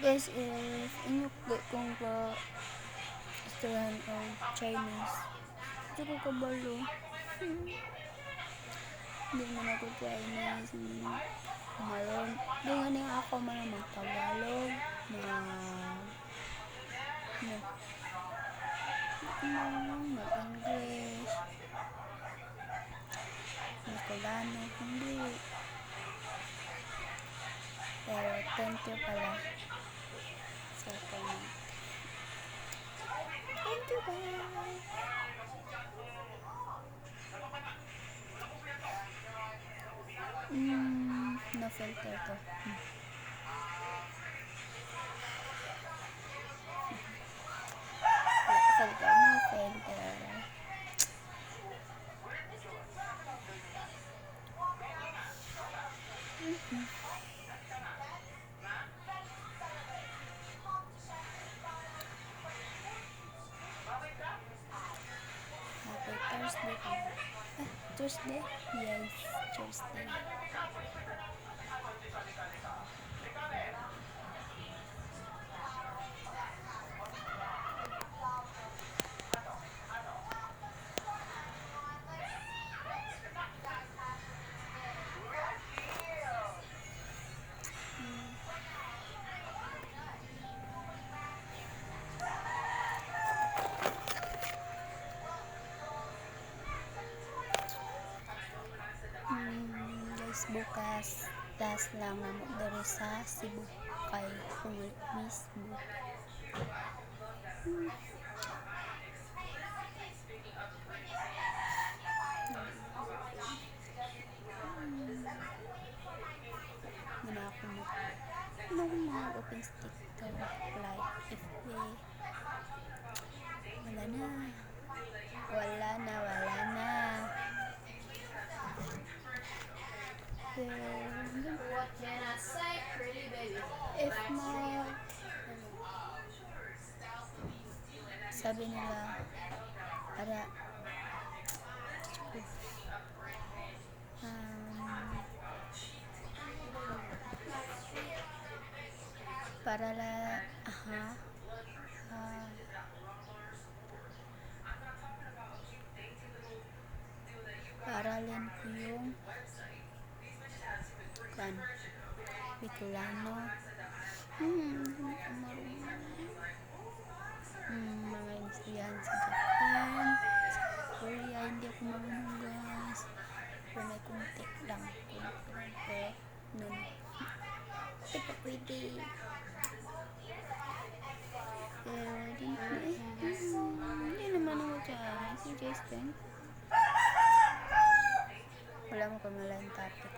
Guys, if inyo kung pa restaurant o Chinese, ito ko kabalo. Hindi man ako Chinese. Maroon. Di nga niya ako man mag-Tagalog. Mag-English. Bicolano. Hindi. Pero thank you pala sa comment. Thank you guys. No filter to. Filter, no filter. Happy Thursday. Thursday? Yes, Thursday. Guys, bukas last lang na dari sa Cebu kay mismo. Muna ako mag-open stick to like if wala na What can I say, pretty baby? if sabi nila aralin ko yung Bicolano, mga instiyan sa Japan, sa Korea. Hindi ako marunong guys, pero may kunti lang pero nun hindi pa pwede, hindi naman ako dyan si Jason. Wala mo kamalang topic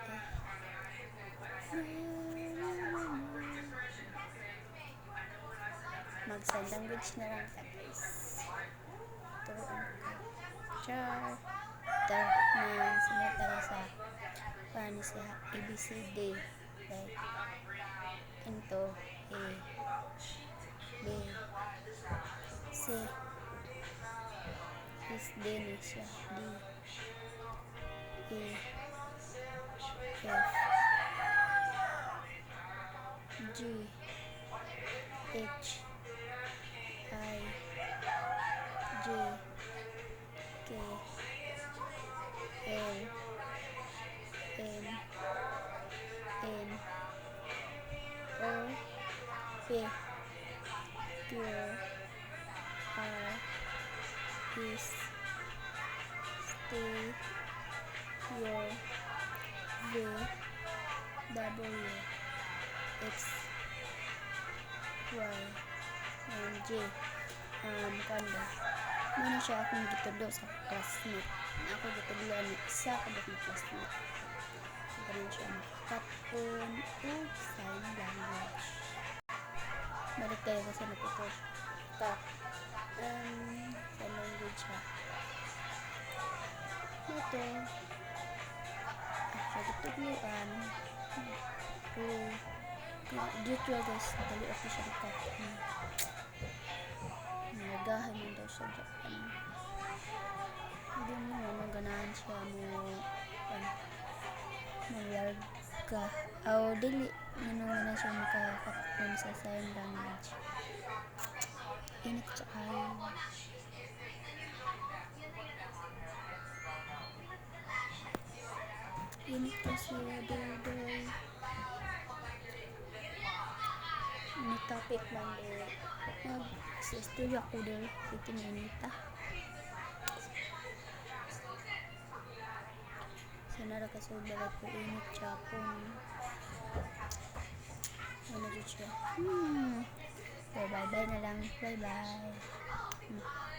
mag-sign language na lang ta guys. Turuan ko char sunod tayo sa paano sa ABCD, right? Into A B C is D na siya, D E F G H I J K L M N O P Q R S T U V W X Y and J. Kanda muna siya akong gitulo sa classmate na ako gitulo ang isa kabot na classmate. So ganun siya makakatun o sign language. Balik tayo kasi naputo sign language siya ito sa gitugluan dito guys, dali ako siya ito nagahan mo daw siya hindi mo maganahan siya mo yard ka. Aw, dili. Minungo na siya makakatakon sa sign language. Init siya kayo. Init kasi, adoy. Init topic man eh. Mag-studio ako dahil. Ito na init ah. Sana nakasubalat po init siya kung ano dito siya. So, bye-bye na lang. Bye-bye.